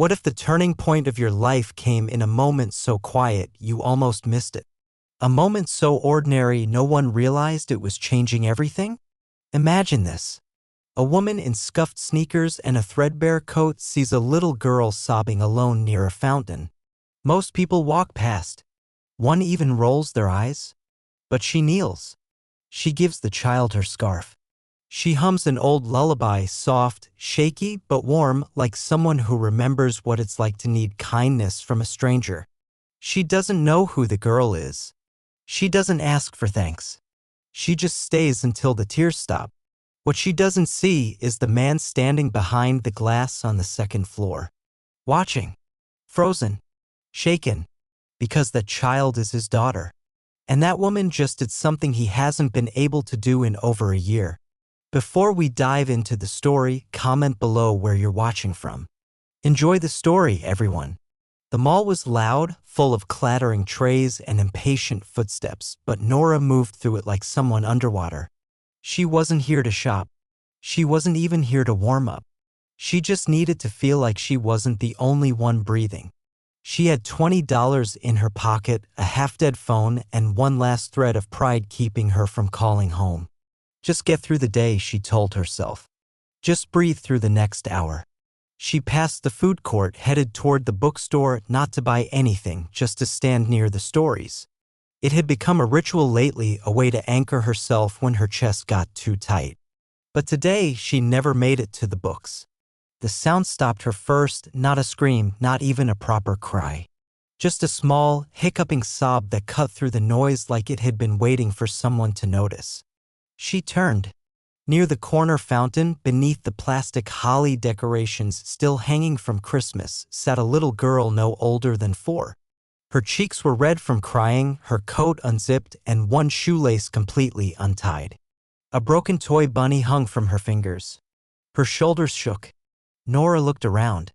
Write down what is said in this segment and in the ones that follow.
What if the turning point of your life came in a moment so quiet you almost missed it? A moment so ordinary no one realized it was changing everything? Imagine this. A woman in scuffed sneakers and a threadbare coat sees a little girl sobbing alone near a fountain. Most people walk past. One even rolls their eyes. But she kneels. She gives the child her scarf. She hums an old lullaby, soft, shaky, but warm, like someone who remembers what it's like to need kindness from a stranger. She doesn't know who the girl is. She doesn't ask for thanks. She just stays until the tears stop. What she doesn't see is the man standing behind the glass on the second floor. Watching. Frozen. Shaken. Because that child is his daughter. And that woman just did something he hasn't been able to do in over a year. Before we dive into the story, comment below where you're watching from. Enjoy the story, everyone. The mall was loud, full of clattering trays and impatient footsteps, but Nora moved through it like someone underwater. She wasn't here to shop. She wasn't even here to warm up. She just needed to feel like she wasn't the only one breathing. She had $20 in her pocket, a half-dead phone, and one last thread of pride keeping her from calling home. Just get through the day, she told herself. Just breathe through the next hour. She passed the food court, headed toward the bookstore, not to buy anything, just to stand near the stories. It had become a ritual lately, a way to anchor herself when her chest got too tight. But today, she never made it to the books. The sound stopped her first, not a scream, not even a proper cry. Just a small, hiccuping sob that cut through the noise like it had been waiting for someone to notice. She turned. Near the corner fountain, beneath the plastic holly decorations still hanging from Christmas, sat a little girl no older than 4. Her cheeks were red from crying, her coat unzipped, and one shoelace completely untied. A broken toy bunny hung from her fingers. Her shoulders shook. Nora looked around.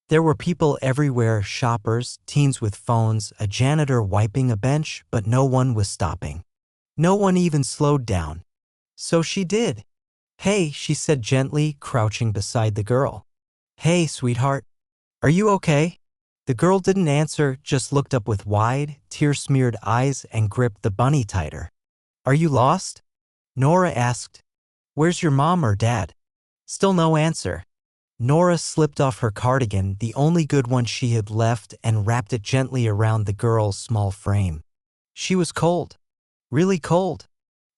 There were people everywhere, shoppers, teens with phones, a janitor wiping a bench, but no one was stopping. No one even slowed down. So she did. "Hey," she said gently, crouching beside the girl. "Hey, sweetheart. Are you okay?" The girl didn't answer, just looked up with wide, tear-smeared eyes and gripped the bunny tighter. "Are you lost?" Nora asked. "Where's your mom or dad?" Still no answer. Nora slipped off her cardigan, the only good one she had left, and wrapped it gently around the girl's small frame. She was cold. Really cold.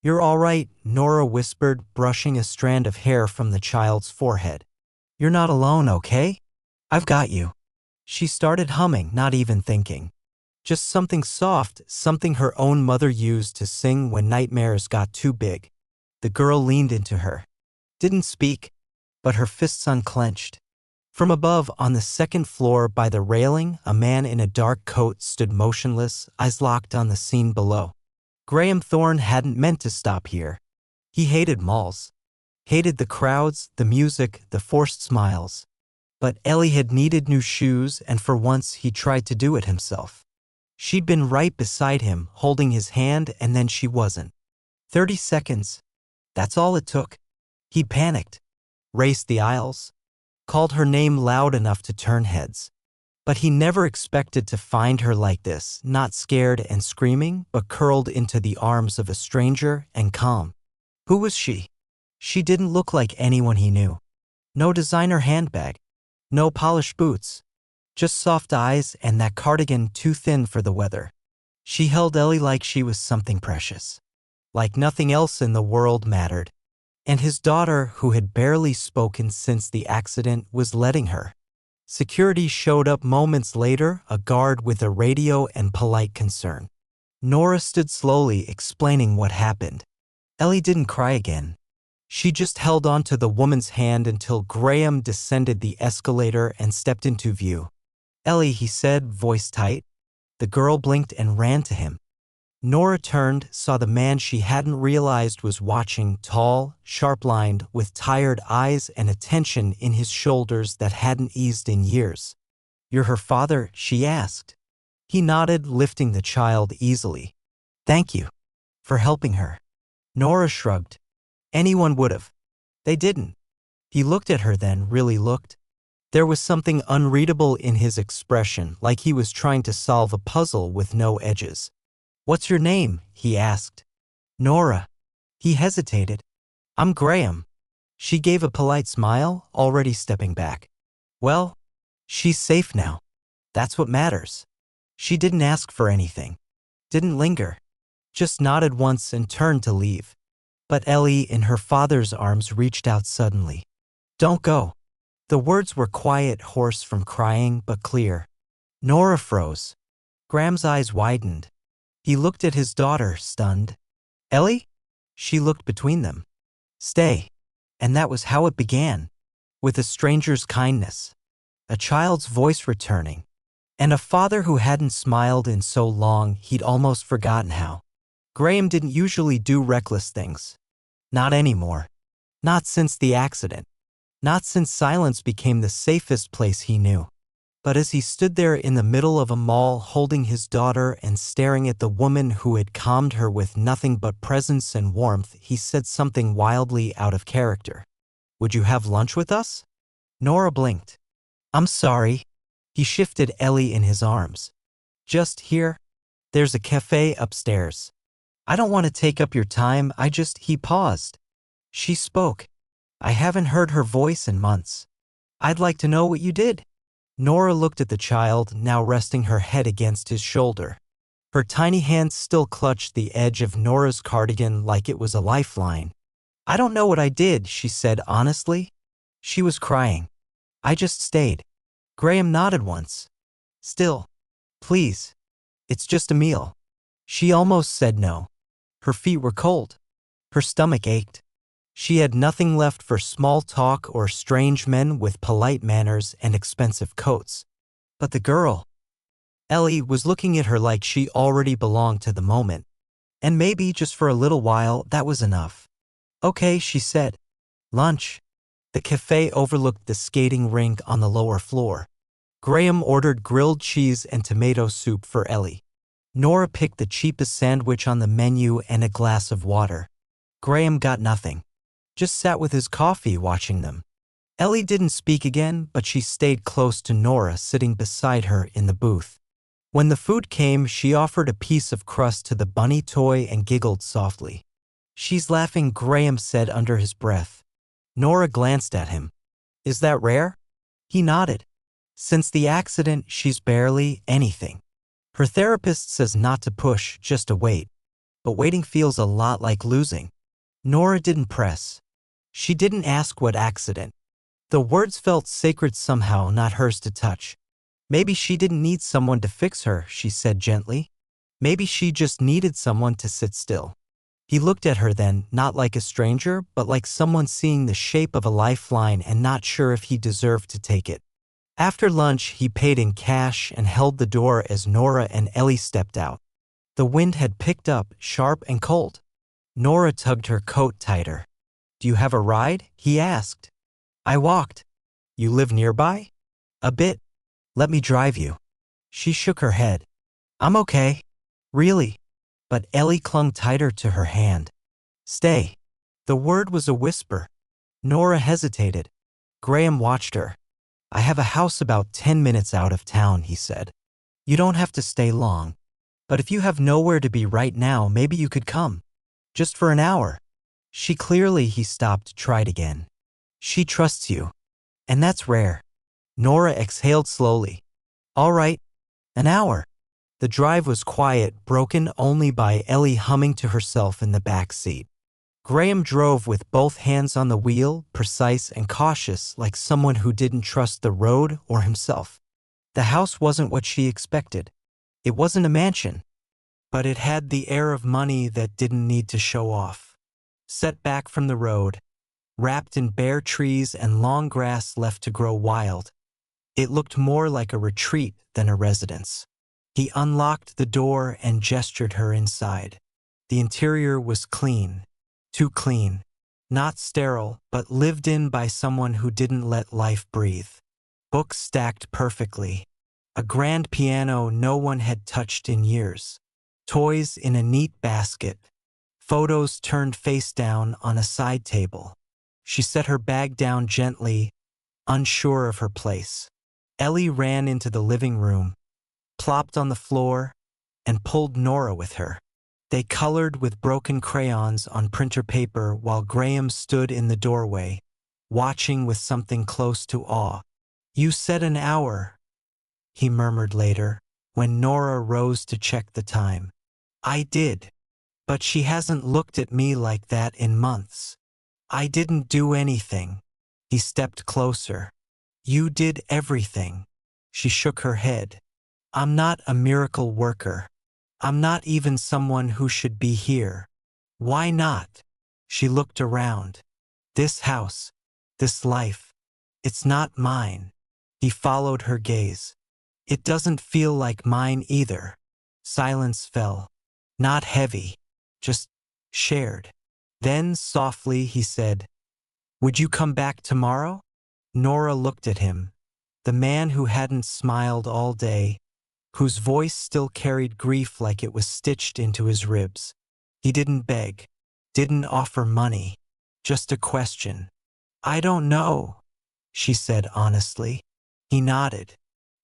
"You're all right," Nora whispered, brushing a strand of hair from the child's forehead. "You're not alone, okay? I've got you." She started humming, not even thinking. Just something soft, something her own mother used to sing when nightmares got too big. The girl leaned into her. Didn't speak, but her fists unclenched. From above, on the second floor by the railing, a man in a dark coat stood motionless, eyes locked on the scene below. Graham Thorne hadn't meant to stop here. He hated malls. Hated the crowds, the music, the forced smiles. But Ellie had needed new shoes, and for once he tried to do it himself. She'd been right beside him, holding his hand, and then she wasn't. 30 seconds. That's all it took. He panicked. Raced the aisles. Called her name loud enough to turn heads. But he never expected to find her like this, not scared and screaming, but curled into the arms of a stranger and calm. Who was she? She didn't look like anyone he knew. No designer handbag. No polished boots. Just soft eyes and that cardigan too thin for the weather. She held Ellie like she was something precious. Like nothing else in the world mattered. And his daughter, who had barely spoken since the accident, was letting her. Security showed up moments later, a guard with a radio and polite concern. Nora stood slowly, explaining what happened. Ellie didn't cry again. She just held on to the woman's hand until Graham descended the escalator and stepped into view. "Ellie," he said, voice tight. The girl blinked and ran to him. Nora turned, saw the man she hadn't realized was watching, tall, sharp-lined, with tired eyes and a tension in his shoulders that hadn't eased in years. "You're her father?" she asked. He nodded, lifting the child easily. "Thank you for helping her." Nora shrugged. Anyone would've. They didn't. He looked at her then, really looked. There was something unreadable in his expression, like he was trying to solve a puzzle with no edges. "What's your name?" he asked. "Nora." He hesitated. "I'm Graham." She gave a polite smile, already stepping back. "Well, she's safe now. That's what matters." She didn't ask for anything. Didn't linger. Just nodded once and turned to leave. But Ellie, in her father's arms, reached out suddenly. "Don't go." The words were quiet, hoarse from crying, but clear. Nora froze. Graham's eyes widened. He looked at his daughter, stunned. "Ellie?" She looked between them. "Stay." And that was how it began. With a stranger's kindness. A child's voice returning. And a father who hadn't smiled in so long he'd almost forgotten how. Graham didn't usually do reckless things. Not anymore. Not since the accident. Not since silence became the safest place he knew. But as he stood there in the middle of a mall holding his daughter and staring at the woman who had calmed her with nothing but presence and warmth, he said something wildly out of character. "Would you have lunch with us?" Nora blinked. "I'm sorry." He shifted Ellie in his arms. "Just here. There's a cafe upstairs. I don't want to take up your time, He paused. She spoke. "I haven't heard her voice in months. I'd like to know what you did." Nora looked at the child, now resting her head against his shoulder. Her tiny hands still clutched the edge of Nora's cardigan like it was a lifeline. "I don't know what I did," she said honestly. She was crying. "I just stayed." Graham nodded once. "Still. Please. It's just a meal." She almost said no. Her feet were cold. Her stomach ached. She had nothing left for small talk or strange men with polite manners and expensive coats. But the girl, Ellie, was looking at her like she already belonged to the moment. And maybe just for a little while that was enough. "Okay," she said. "Lunch." The cafe overlooked the skating rink on the lower floor. Graham ordered grilled cheese and tomato soup for Ellie. Nora picked the cheapest sandwich on the menu and a glass of water. Graham got nothing. Just sat with his coffee watching them. Ellie didn't speak again, but she stayed close to Nora, sitting beside her in the booth. When the food came, she offered a piece of crust to the bunny toy and giggled softly. "She's laughing," Graham said under his breath. Nora glanced at him. "Is that rare?" He nodded. "Since the accident, she's barely anything. Her therapist says not to push, just to wait. But waiting feels a lot like losing." Nora didn't press. She didn't ask what accident. The words felt sacred somehow, not hers to touch. "Maybe she didn't need someone to fix her," she said gently. "Maybe she just needed someone to sit still." He looked at her then, not like a stranger, but like someone seeing the shape of a lifeline and not sure if he deserved to take it. After lunch, he paid in cash and held the door as Nora and Ellie stepped out. The wind had picked up, sharp and cold. Nora tugged her coat tighter. "Do you have a ride?" he asked. "I walked." "You live nearby?" "A bit." "Let me drive you." She shook her head. "I'm okay. Really." But Ellie clung tighter to her hand. "Stay." The word was a whisper. Nora hesitated. Graham watched her. "I have a house about 10 minutes out of town," he said. "You don't have to stay long. But if you have nowhere to be right now, maybe you could come. Just for an hour." He stopped, tried again. "She trusts you. And that's rare." Nora exhaled slowly. "All right. An hour." The drive was quiet, broken only by Ellie humming to herself in the back seat. Graham drove with both hands on the wheel, precise and cautious, like someone who didn't trust the road or himself. The house wasn't what she expected. It wasn't a mansion. But it had the air of money that didn't need to show off. Set back from the road, wrapped in bare trees and long grass left to grow wild. It looked more like a retreat than a residence. He unlocked the door and gestured her inside. The interior was clean. Too clean. Not sterile, but lived in by someone who didn't let life breathe. Books stacked perfectly. A grand piano no one had touched in years. Toys in a neat basket. Photos turned face down on a side table. She set her bag down gently, unsure of her place. Ellie ran into the living room, plopped on the floor, and pulled Nora with her. They colored with broken crayons on printer paper while Graham stood in the doorway, watching with something close to awe. "You said an hour," he murmured later, when Nora rose to check the time. "I did. But she hasn't looked at me like that in months. I didn't do anything." He stepped closer. "You did everything." She shook her head. "I'm not a miracle worker. I'm not even someone who should be here." "Why not?" She looked around. "This house, this life, it's not mine." He followed her gaze. "It doesn't feel like mine either." Silence fell. Not heavy, just shared. Then, softly, he said, "Would you come back tomorrow?" Nora looked at him, the man who hadn't smiled all day, whose voice still carried grief like it was stitched into his ribs. He didn't beg, didn't offer money, just a question. "I don't know," she said honestly. He nodded.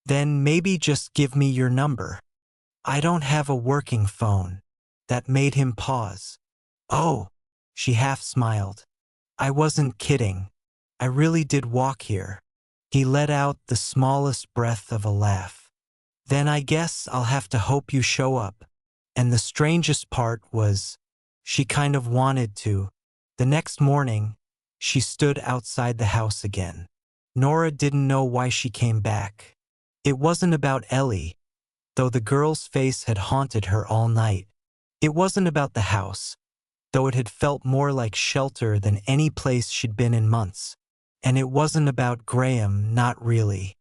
"Then maybe just give me your number." "I don't have a working phone." That made him pause. "Oh," she half smiled. "I wasn't kidding. I really did walk here." He let out the smallest breath of a laugh. "Then I guess I'll have to hope you show up." And the strangest part was, she kind of wanted to. The next morning, she stood outside the house again. Nora didn't know why she came back. It wasn't about Ellie, though the girl's face had haunted her all night. It wasn't about the house, though it had felt more like shelter than any place she'd been in months. And it wasn't about Graham, not really.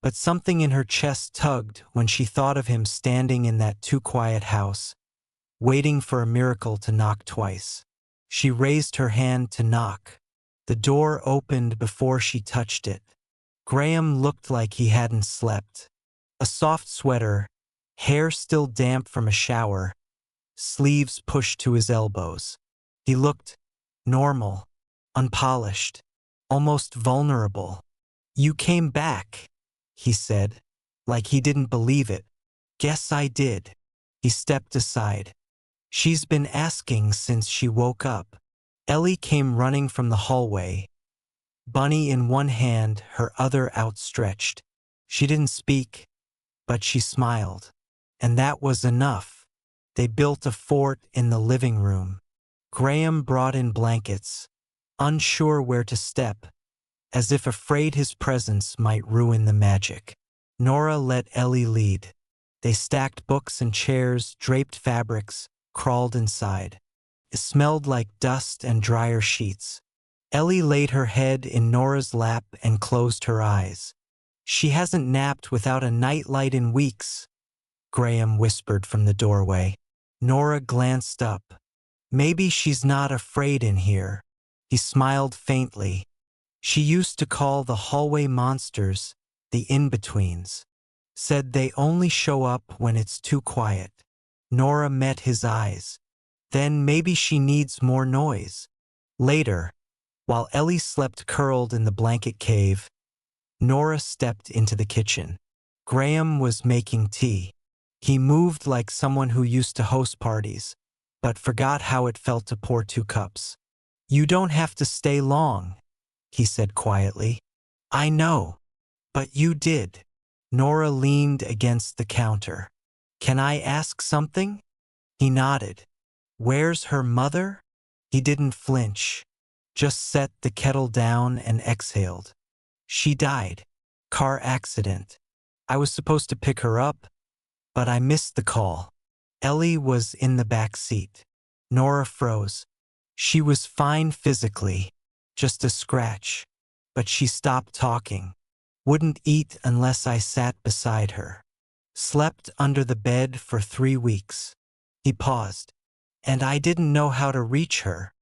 But something in her chest tugged when she thought of him standing in that too-quiet house, waiting for a miracle to knock twice. She raised her hand to knock. The door opened before she touched it. Graham looked like he hadn't slept. A soft sweater, hair still damp from a shower, sleeves pushed to his elbows. He looked normal, unpolished, almost vulnerable. "You came back," he said, like he didn't believe it. "Guess I did." He stepped aside. "She's been asking since she woke up." Ellie came running from the hallway, bunny in one hand, her other outstretched. She didn't speak, but she smiled. And that was enough. They built a fort in the living room. Graham brought in blankets, unsure where to step, as if afraid his presence might ruin the magic. Nora let Ellie lead. They stacked books and chairs, draped fabrics, crawled inside. It smelled like dust and dryer sheets. Ellie laid her head in Nora's lap and closed her eyes. "She hasn't napped without a nightlight in weeks," Graham whispered from the doorway. Nora glanced up. "Maybe she's not afraid in here." He smiled faintly. "She used to call the hallway monsters the in-betweens. Said they only show up when it's too quiet." Nora met his eyes. "Then maybe she needs more noise." Later, while Ellie slept curled in the blanket cave, Nora stepped into the kitchen. Graham was making tea. He moved like someone who used to host parties, but forgot how it felt to pour 2 cups. "You don't have to stay long," he said quietly. "I know, but you did." Nora leaned against the counter. "Can I ask something?" He nodded. "Where's her mother?" He didn't flinch, just set the kettle down and exhaled. "She died. Car accident. I was supposed to pick her up, but I missed the call." Ellie was in the back seat. Nora froze. She was fine physically, just a scratch, but she stopped talking. "Wouldn't eat unless I sat beside her. Slept under the bed for 3 weeks. He paused. "And I didn't know how to reach her."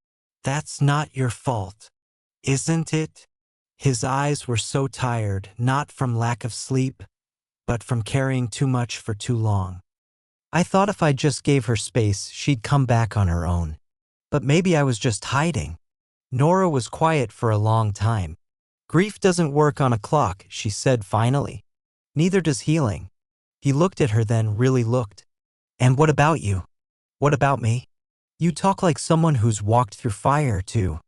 "That's not your fault, isn't it?" His eyes were so tired, not from lack of sleep, but from carrying too much for too long. "I thought if I just gave her space, she'd come back on her own. But maybe I was just hiding." Nora was quiet for a long time. Grief doesn't work on a clock, she said finally. Neither does healing. He looked at her, then really looked. And what about you? What about me? You talk like someone who's walked through fire, too.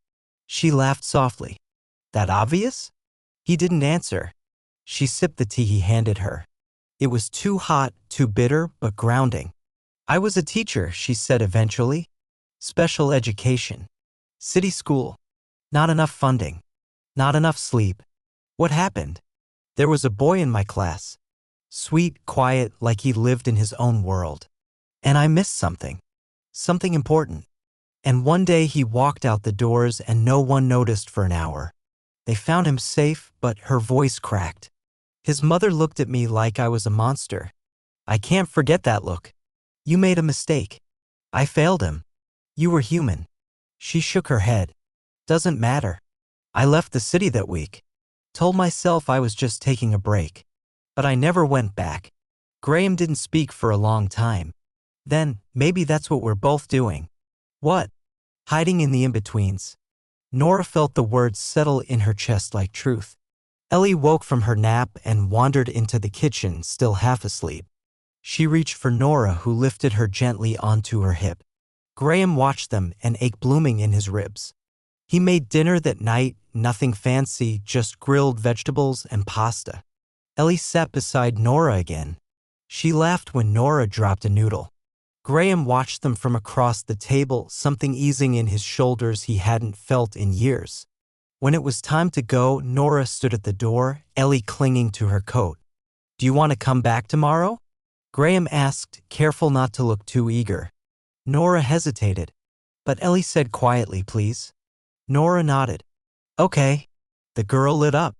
She laughed softly. That obvious? He didn't answer. She sipped the tea he handed her. It was too hot, too bitter, but grounding. I was a teacher, she said eventually. Special education. City school. Not enough funding. Not enough sleep. What happened? There was a boy in my class. Sweet, quiet, like he lived in his own world. And I missed something. Something important. And one day he walked out the doors and no one noticed for an hour. They found him safe, but her voice cracked. His mother looked at me like I was a monster. I can't forget that look. You made a mistake. I failed him. You were human. She shook her head. Doesn't matter. I left the city that week. Told myself I was just taking a break. But I never went back. Graham didn't speak for a long time. Then, maybe that's what we're both doing. What? Hiding in the in-betweens. Nora felt the words settle in her chest like truth. Ellie woke from her nap and wandered into the kitchen, still half asleep. She reached for Nora, who lifted her gently onto her hip. Graham watched them, an ache blooming in his ribs. He made dinner that night, nothing fancy, just grilled vegetables and pasta. Ellie sat beside Nora again. She laughed when Nora dropped a noodle. Graham watched them from across the table, something easing in his shoulders he hadn't felt in years. When it was time to go, Nora stood at the door, Ellie clinging to her coat. Do you want to come back tomorrow? Graham asked, careful not to look too eager. Nora hesitated. But Ellie said quietly, please. Nora nodded. Okay. The girl lit up.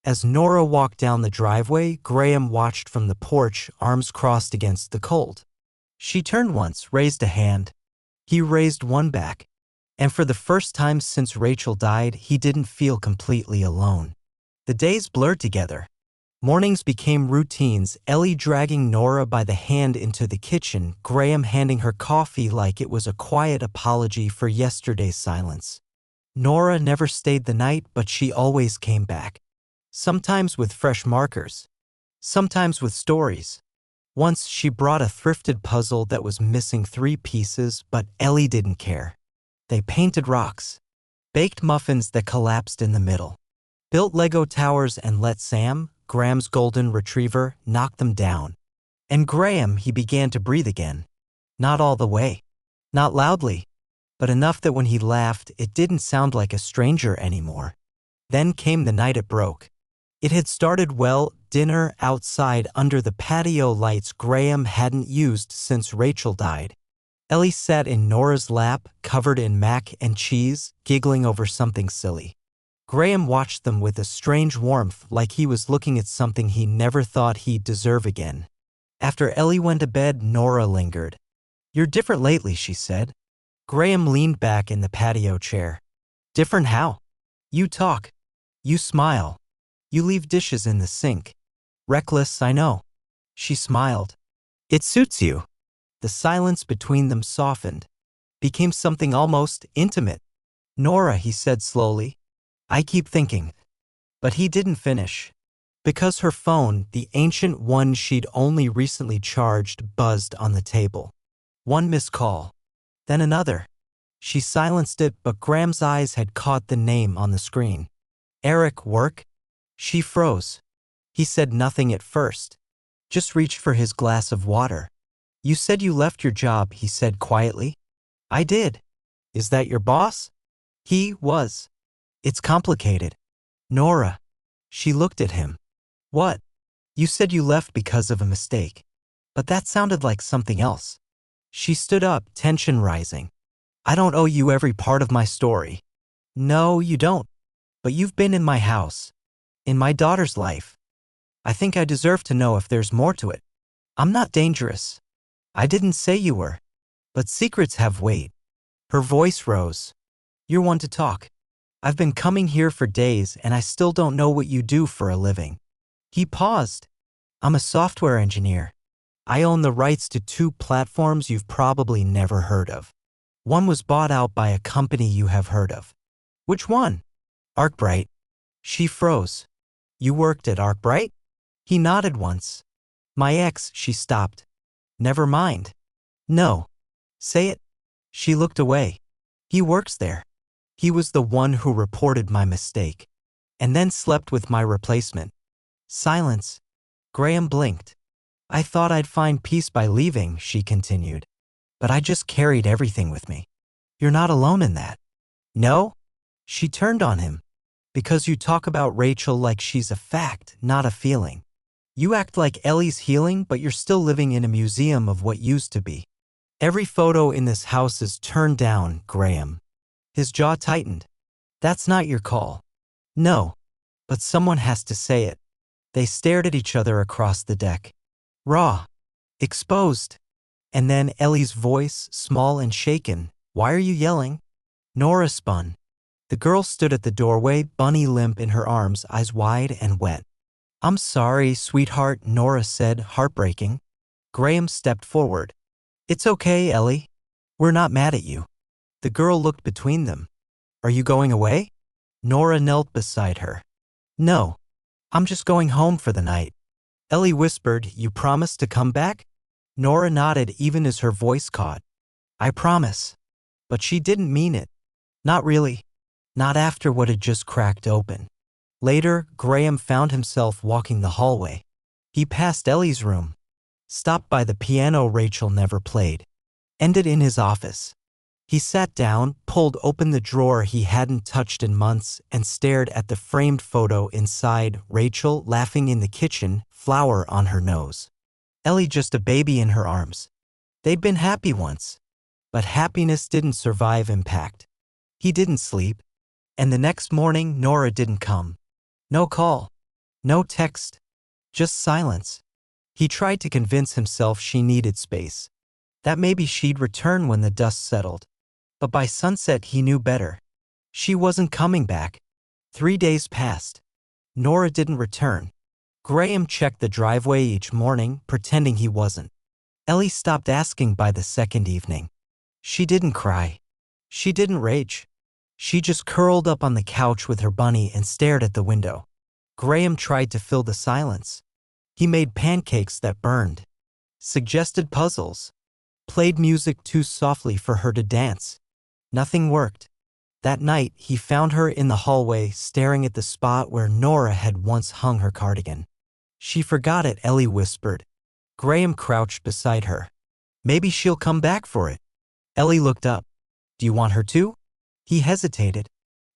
As Nora walked down the driveway, Graham watched from the porch, arms crossed against the cold. She turned once, raised a hand. He raised one back. And for the first time since Rachel died, he didn't feel completely alone. The days blurred together. Mornings became routines, Ellie dragging Nora by the hand into the kitchen, Graham handing her coffee like it was a quiet apology for yesterday's silence. Nora never stayed the night, but she always came back. Sometimes with fresh markers. Sometimes with stories. Once she brought a thrifted puzzle that was missing 3 pieces, but Ellie didn't care. They painted rocks, baked muffins that collapsed in the middle, built Lego towers and let Sam, Graham's golden retriever, knock them down. And Graham, he began to breathe again. Not all the way. Not loudly. But enough that when he laughed, it didn't sound like a stranger anymore. Then came the night it broke. It had started well, dinner outside under the patio lights Graham hadn't used since Rachel died. Ellie sat in Nora's lap, covered in mac and cheese, giggling over something silly. Graham watched them with a strange warmth, like he was looking at something he never thought he'd deserve again. After Ellie went to bed, Nora lingered. You're different lately, she said. Graham leaned back in the patio chair. Different how? You talk. You smile. You leave dishes in the sink. Reckless, I know. She smiled. It suits you. The silence between them softened, became something almost intimate. Nora, he said slowly. I keep thinking. But he didn't finish. Because her phone, the ancient one she'd only recently charged, buzzed on the table. One missed call. Then another. She silenced it, but Graham's eyes had caught the name on the screen. Eric, work? She froze. He said nothing at first. Just reached for his glass of water. You said you left your job, he said quietly. I did. Is that your boss? He was. It's complicated. Nora. She looked at him. What? You said you left because of a mistake. But that sounded like something else. She stood up, tension rising. I don't owe you every part of my story. No, you don't. But you've been in my house. In my daughter's life. I think I deserve to know if there's more to it. I'm not dangerous. I didn't say you were. But secrets have weight. Her voice rose. You're one to talk. I've been coming here for days and I still don't know what you do for a living. He paused. I'm a software engineer. I own the rights to 2 platforms you've probably never heard of. One was bought out by a company you have heard of. Which one? Arcbright. She froze. You worked at Arkwright? He nodded once. My ex, she stopped. Never mind. No. Say it. She looked away. He works there. He was the one who reported my mistake. And then slept with my replacement. Silence. Graham blinked. I thought I'd find peace by leaving, she continued. But I just carried everything with me. You're not alone in that. No? She turned on him. Because you talk about Rachel like she's a fact, not a feeling. You act like Ellie's healing, but you're still living in a museum of what used to be. Every photo in this house is turned down, Graham. His jaw tightened. That's not your call. No. But someone has to say it. They stared at each other across the deck. Raw. Exposed. And then Ellie's voice, small and shaken. Why are you yelling? Nora spun. The girl stood at the doorway, bunny limp in her arms, eyes wide and wet. I'm sorry, sweetheart, Nora said, heartbreaking. Graham stepped forward. It's okay, Ellie. We're not mad at you. The girl looked between them. Are you going away? Nora knelt beside her. No. I'm just going home for the night. Ellie whispered, You promise to come back? Nora nodded even as her voice caught. I promise. But she didn't mean it. Not really. Not after what had just cracked open. Later, Graham found himself walking the hallway. He passed Ellie's room. Stopped by the piano Rachel never played. Ended in his office. He sat down, pulled open the drawer he hadn't touched in months, and stared at the framed photo inside, Rachel laughing in the kitchen, flour on her nose. Ellie just a baby in her arms. They'd been happy once. But happiness didn't survive impact. He didn't sleep. And the next morning, Nora didn't come. No call. No text. Just silence. He tried to convince himself she needed space. That maybe she'd return when the dust settled. But by sunset he knew better. She wasn't coming back. 3 days passed. Nora didn't return. Graham checked the driveway each morning, pretending he wasn't. Ellie stopped asking by the second evening. She didn't cry. She didn't rage. She just curled up on the couch with her bunny and stared at the window. Graham tried to fill the silence. He made pancakes that burned. Suggested puzzles. Played music too softly for her to dance. Nothing worked. That night, he found her in the hallway staring at the spot where Nora had once hung her cardigan. She forgot it, Ellie whispered. Graham crouched beside her. Maybe she'll come back for it. Ellie looked up. Do you want her to? He hesitated.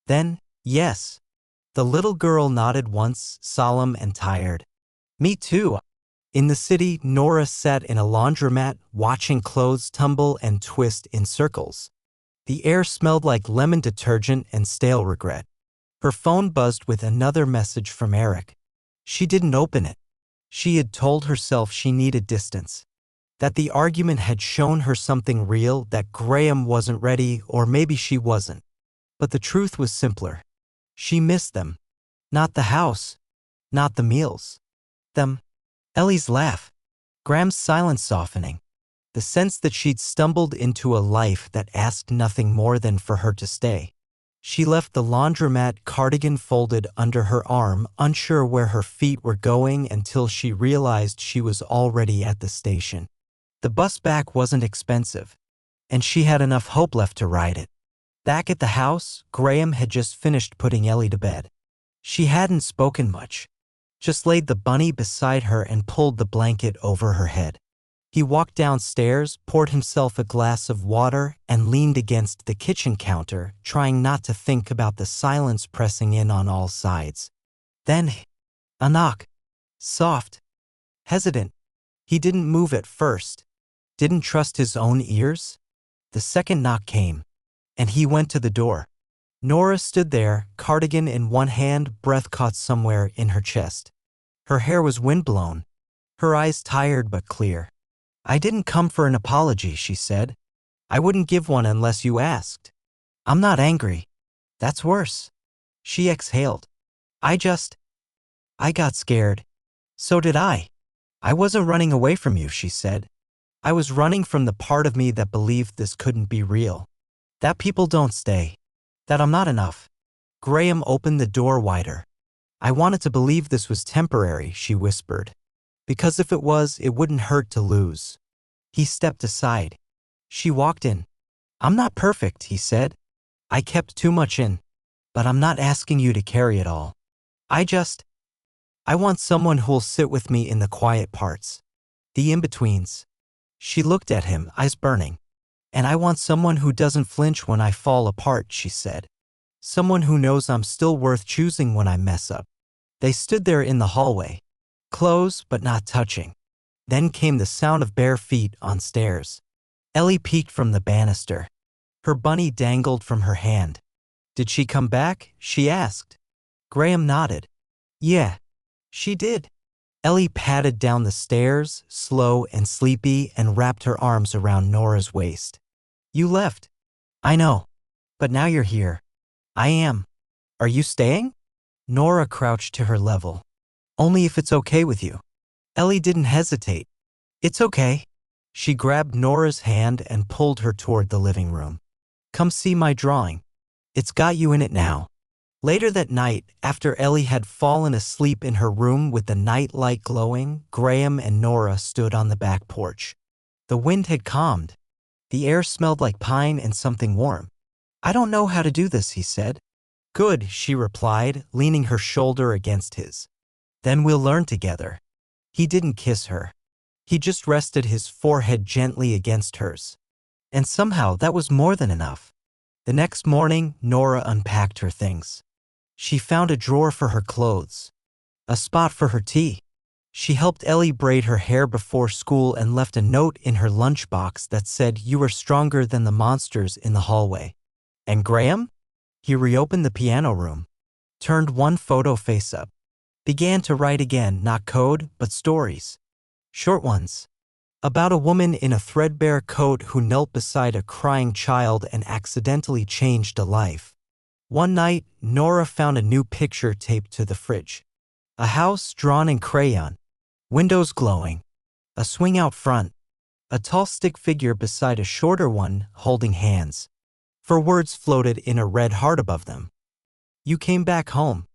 Then, yes. The little girl nodded once, solemn and tired. Me too. In the city, Nora sat in a laundromat, watching clothes tumble and twist in circles. The air smelled like lemon detergent and stale regret. Her phone buzzed with another message from Eric. She didn't open it. She had told herself she needed distance. That the argument had shown her something real, that Graham wasn't ready, or maybe she wasn't. But the truth was simpler. She missed them. Not the house. Not the meals. Them. Ellie's laugh. Graham's silence softening. The sense that she'd stumbled into a life that asked nothing more than for her to stay. She left the laundromat, cardigan folded under her arm, unsure where her feet were going until she realized she was already at the station. The bus back wasn't expensive, and she had enough hope left to ride it. Back at the house, Graham had just finished putting Ellie to bed. She hadn't spoken much, just laid the bunny beside her and pulled the blanket over her head. He walked downstairs, poured himself a glass of water, and leaned against the kitchen counter, trying not to think about the silence pressing in on all sides. Then, a knock. Soft. Hesitant. He didn't move at first. Didn't trust his own ears. The second knock came, and he went to the door. Nora stood there, cardigan in one hand, breath caught somewhere in her chest. Her hair was windblown, her eyes tired but clear. I didn't come for an apology, she said. I wouldn't give one unless you asked. I'm not angry. That's worse. She exhaled. I got scared. So did I. I wasn't running away from you, she said. I was running from the part of me that believed this couldn't be real. That people don't stay. That I'm not enough. Graham opened the door wider. I wanted to believe this was temporary, she whispered. Because if it was, it wouldn't hurt to lose. He stepped aside. She walked in. I'm not perfect, he said. I kept too much in. But I'm not asking you to carry it all. I want someone who'll sit with me in the quiet parts. The in-betweens. She looked at him, eyes burning. And I want someone who doesn't flinch when I fall apart, she said. Someone who knows I'm still worth choosing when I mess up. They stood there in the hallway. Close, but not touching. Then came the sound of bare feet on stairs. Ellie peeked from the banister. Her bunny dangled from her hand. Did she come back? She asked. Graham nodded. Yeah, she did. Ellie padded down the stairs, slow and sleepy, and wrapped her arms around Nora's waist. You left. I know. But now you're here. I am. Are you staying? Nora crouched to her level. Only if it's okay with you. Ellie didn't hesitate. It's okay. She grabbed Nora's hand and pulled her toward the living room. Come see my drawing. It's got you in it now. Later that night, after Ellie had fallen asleep in her room with the night light glowing, Graham and Nora stood on the back porch. The wind had calmed. The air smelled like pine and something warm. I don't know how to do this, he said. Good, she replied, leaning her shoulder against his. Then we'll learn together. He didn't kiss her. He just rested his forehead gently against hers. And somehow that was more than enough. The next morning, Nora unpacked her things. She found a drawer for her clothes, a spot for her tea. She helped Ellie braid her hair before school and left a note in her lunchbox that said, "You are stronger than the monsters in the hallway." And Graham? He reopened the piano room, turned one photo face up, began to write again, not code, but stories. Short ones. About a woman in a threadbare coat who knelt beside a crying child and accidentally changed a life. One night, Nora found a new picture taped to the fridge. A house drawn in crayon, windows glowing, a swing out front, a tall stick figure beside a shorter one holding hands. 4 words floated in a red heart above them. You came back home.